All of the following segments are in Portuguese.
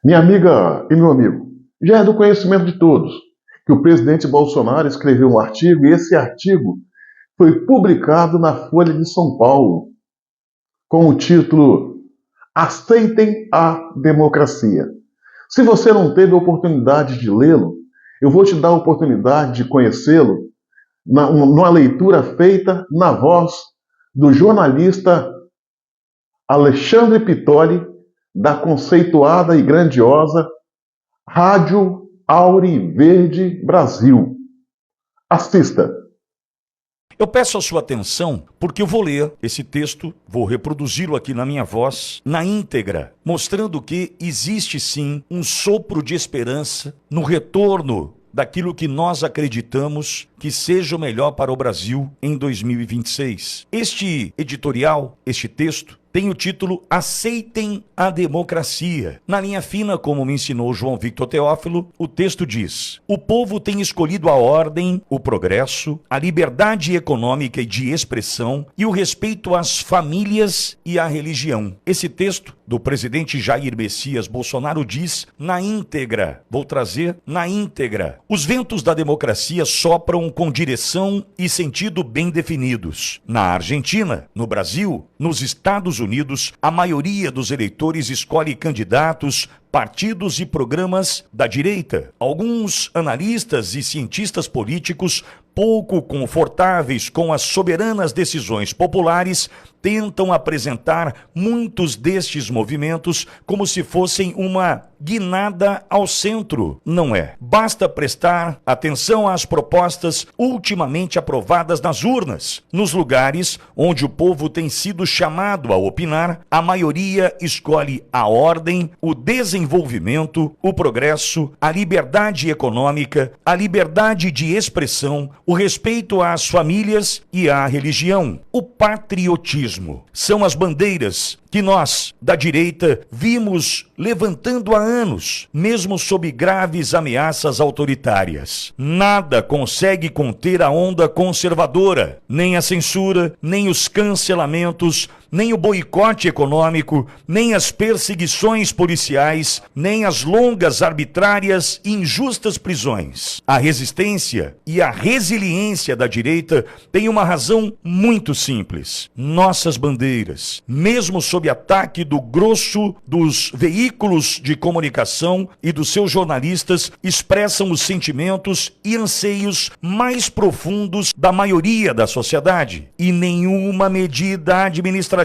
Minha amiga e meu amigo, já é do conhecimento de todos que o presidente Bolsonaro escreveu um artigo e esse artigo foi publicado na Folha de São Paulo com o título Aceitem a Democracia. Se você não teve a oportunidade de lê-lo, eu vou te dar a oportunidade de conhecê-lo numa leitura feita na voz do jornalista Alexandre Pitoli, da conceituada e grandiosa Rádio Auri Verde Brasil. Assista. Eu peço a sua atenção porque eu vou ler esse texto, vou reproduzi-lo aqui na minha voz, na íntegra, mostrando que existe sim um sopro de esperança no retorno daquilo que nós acreditamos que seja o melhor para o Brasil em 2026. Este editorial, este texto, tem o título Aceitem a Democracia. Na linha fina, como me ensinou João Victor Teófilo, o texto diz: o povo tem escolhido a ordem, o progresso, a liberdade econômica e de expressão e o respeito às famílias e à religião. Esse texto do presidente Jair Messias Bolsonaro diz na íntegra, vou trazer na íntegra: os ventos da democracia sopram com direção e sentido bem definidos. Na Argentina, no Brasil, nos Estados Unidos, a maioria dos eleitores escolhe candidatos, partidos e programas da direita. Alguns analistas e cientistas políticos, pouco confortáveis com as soberanas decisões populares, tentam apresentar muitos destes movimentos como se fossem uma guinada ao centro. Não é. Basta prestar atenção às propostas ultimamente aprovadas nas urnas. Nos lugares onde o povo tem sido chamado a opinar, a maioria escolhe a ordem, o desenvolvimento, o progresso, a liberdade econômica, a liberdade de expressão, o respeito às famílias e à religião, o patriotismo. São as bandeiras que nós, da direita, vimos levantando há anos, mesmo sob graves ameaças autoritárias. Nada consegue conter a onda conservadora, nem a censura, nem os cancelamentos, nem o boicote econômico, nem as perseguições policiais, nem as longas, arbitrárias e injustas prisões. A resistência e a resiliência da direita têm uma razão muito simples. Nossas bandeiras, mesmo sob ataque do grosso dos veículos de comunicação e dos seus jornalistas, expressam os sentimentos e anseios mais profundos da maioria da sociedade. E nenhuma medida administrativa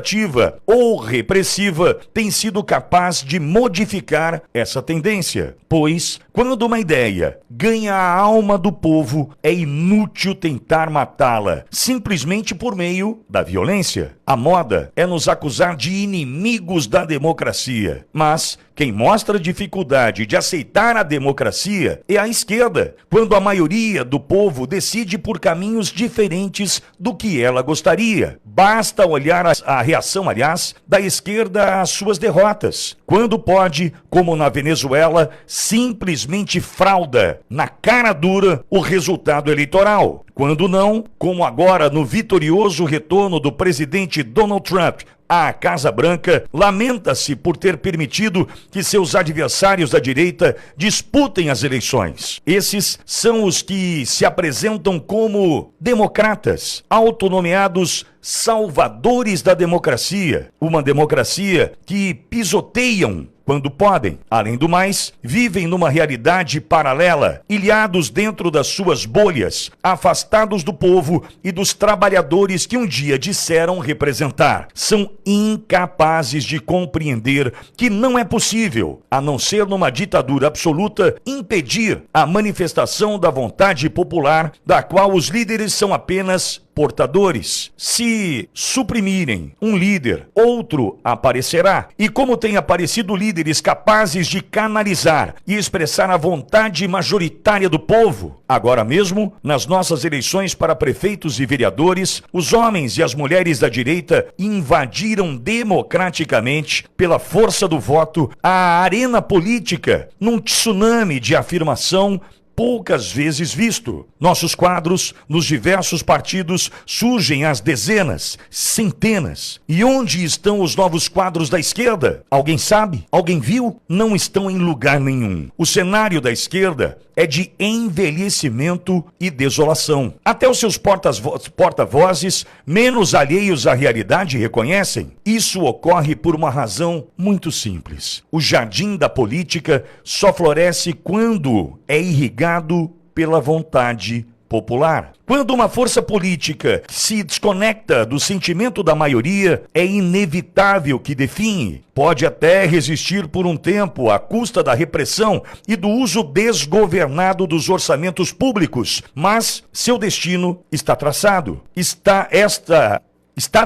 ou repressiva tem sido capaz de modificar essa tendência. Pois, quando uma ideia ganha a alma do povo, é inútil tentar matá-la, simplesmente por meio da violência. A moda é nos acusar de inimigos da democracia, mas quem mostra dificuldade de aceitar a democracia é a esquerda, quando a maioria do povo decide por caminhos diferentes do que ela gostaria. Basta olhar a reação, aliás, da esquerda às suas derrotas, quando pode, como na Venezuela, simplesmente frauda na cara dura o resultado eleitoral. Quando não, como agora no vitorioso retorno do presidente Donald Trump à Casa Branca, lamenta-se por ter permitido que seus adversários da direita disputem as eleições. Esses são os que se apresentam como democratas, autonomeados salvadores da democracia, uma democracia que pisoteiam quando podem. Além do mais, vivem numa realidade paralela, ilhados dentro das suas bolhas, afastados do povo e dos trabalhadores que um dia disseram representar. São incapazes de compreender que não é possível, a não ser numa ditadura absoluta, impedir a manifestação da vontade popular, da qual os líderes são apenas portadores. Se suprimirem um líder, outro aparecerá. E como tem aparecido líderes capazes de canalizar e expressar a vontade majoritária do povo, agora mesmo, nas nossas eleições para prefeitos e vereadores, os homens e as mulheres da direita invadiram democraticamente, pela força do voto, a arena política, num tsunami de afirmação poucas vezes visto. Nossos quadros nos diversos partidos surgem às dezenas, centenas. E onde estão os novos quadros da esquerda? Alguém sabe? Alguém viu? Não estão em lugar nenhum. O cenário da esquerda é de envelhecimento e desolação. Até os seus porta-vozes, menos alheios à realidade, reconhecem. Isso ocorre por uma razão muito simples. O jardim da política só floresce quando é irrigado pela vontade popular. Quando uma força política se desconecta do sentimento da maioria, é inevitável que define. Pode até resistir por um tempo à custa da repressão e do uso desgovernado dos orçamentos públicos, mas seu destino está traçado. Está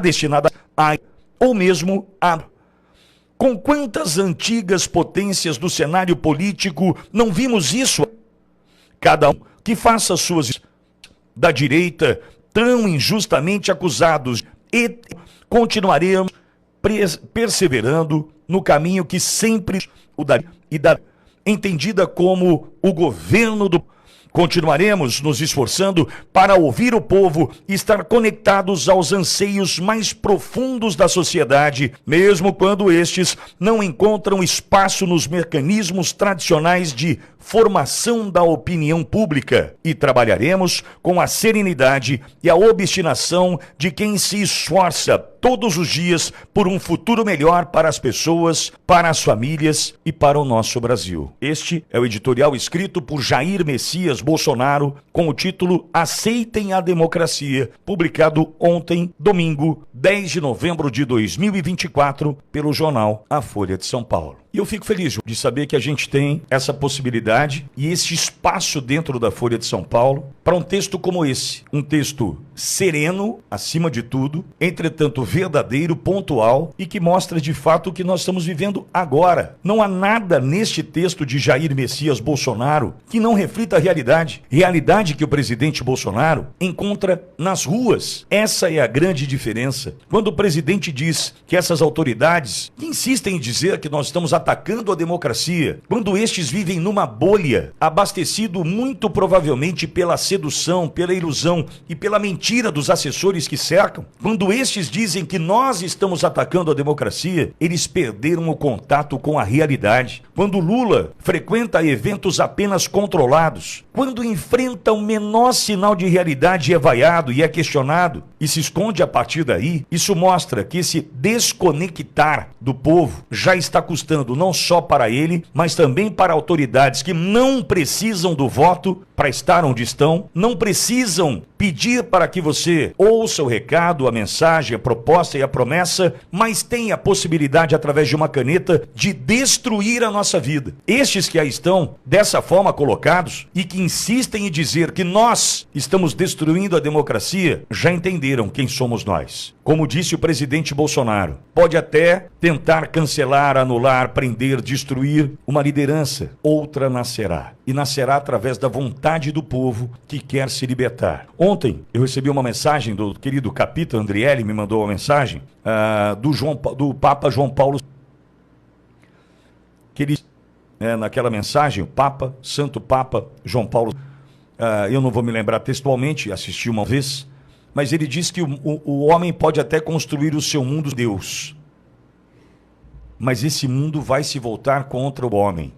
destinada a ou mesmo a. Com quantas antigas potências do cenário político não vimos isso? Cada um que faça suas da direita tão injustamente acusados e continuaremos perseverando no caminho que sempre entendida como o governo do. Continuaremos nos esforçando para ouvir o povo e estar conectados aos anseios mais profundos da sociedade, mesmo quando estes não encontram espaço nos mecanismos tradicionais de formação da opinião pública. E trabalharemos com a serenidade e a obstinação de quem se esforça todos os dias por um futuro melhor para as pessoas, para as famílias e para o nosso Brasil. Este é o editorial escrito por Jair Messias Bolsonaro com o título Aceitem a Democracia, publicado ontem, domingo, 10 de novembro de 2024, pelo jornal A Folha de São Paulo. E eu fico feliz de saber que a gente tem essa possibilidade e esse espaço dentro da Folha de São Paulo para um texto como esse. Um texto sereno, acima de tudo, entretanto verdadeiro, pontual e que mostra de fato o que nós estamos vivendo agora. Não há nada neste texto de Jair Messias Bolsonaro que não reflita a realidade. Realidade que o presidente Bolsonaro encontra nas ruas. Essa é a grande diferença. Quando o presidente diz que essas autoridades que insistem em dizer que nós estamos atacando a democracia, quando estes vivem numa bolha, abastecido muito provavelmente pela sedução, pela ilusão e pela mentira dos assessores que cercam, quando estes dizem que nós estamos atacando a democracia, eles perderam o contato com a realidade. Quando Lula frequenta eventos apenas controlados, quando enfrenta o menor sinal de realidade é vaiado e é questionado e se esconde a partir daí, isso mostra que esse desconectar do povo já está custando não só para ele, mas também para autoridades que não precisam do voto para estar onde estão, não precisam pedir para que você ouça o recado, a mensagem, a proposta e a promessa, mas tem a possibilidade, através de uma caneta, de destruir a nossa vida. Estes que aí estão, dessa forma colocados, e que insistem em dizer que nós estamos destruindo a democracia, já entenderam quem somos nós. Como disse o presidente Bolsonaro, pode até tentar cancelar, anular, prender, destruir uma liderança, outra nascerá. E nascerá através da vontade do povo que quer se libertar. Ontem eu recebi uma mensagem do querido Capita Andriele, me mandou uma mensagem do Papa João Paulo. Que ele, naquela mensagem, o Papa, Santo Papa João Paulo, eu não vou me lembrar textualmente, assisti uma vez, mas ele diz que o homem pode até construir o seu mundo Deus, mas esse mundo vai se voltar contra o homem.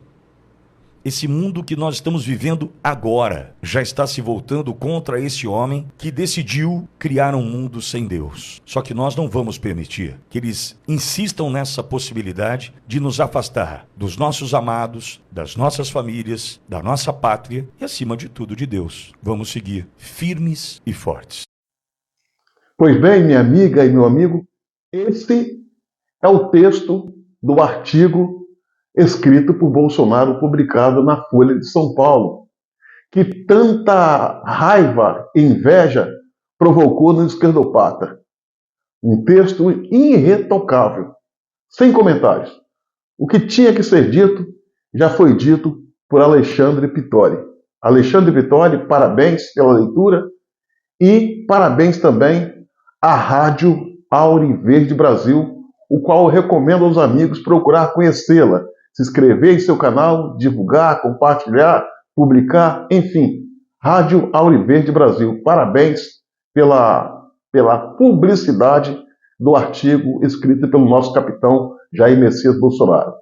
Esse mundo que nós estamos vivendo agora já está se voltando contra esse homem que decidiu criar um mundo sem Deus. Só que nós não vamos permitir que eles insistam nessa possibilidade de nos afastar dos nossos amados, das nossas famílias, da nossa pátria e, acima de tudo, de Deus. Vamos seguir firmes e fortes. Pois bem, minha amiga e meu amigo, esse é o texto do artigo escrito por Bolsonaro, publicado na Folha de São Paulo, que tanta raiva e inveja provocou no esquerdopata. Um texto irretocável, sem comentários. O que tinha que ser dito já foi dito por Alexandre Pittori. Alexandre Pittori, parabéns pela leitura e parabéns também à Rádio Auriverde Brasil, o qual eu recomendo aos amigos procurar conhecê-la, se inscrever em seu canal, divulgar, compartilhar, publicar, enfim. Rádio Auriverde Brasil, parabéns pela publicidade do artigo escrito pelo nosso capitão Jair Messias Bolsonaro.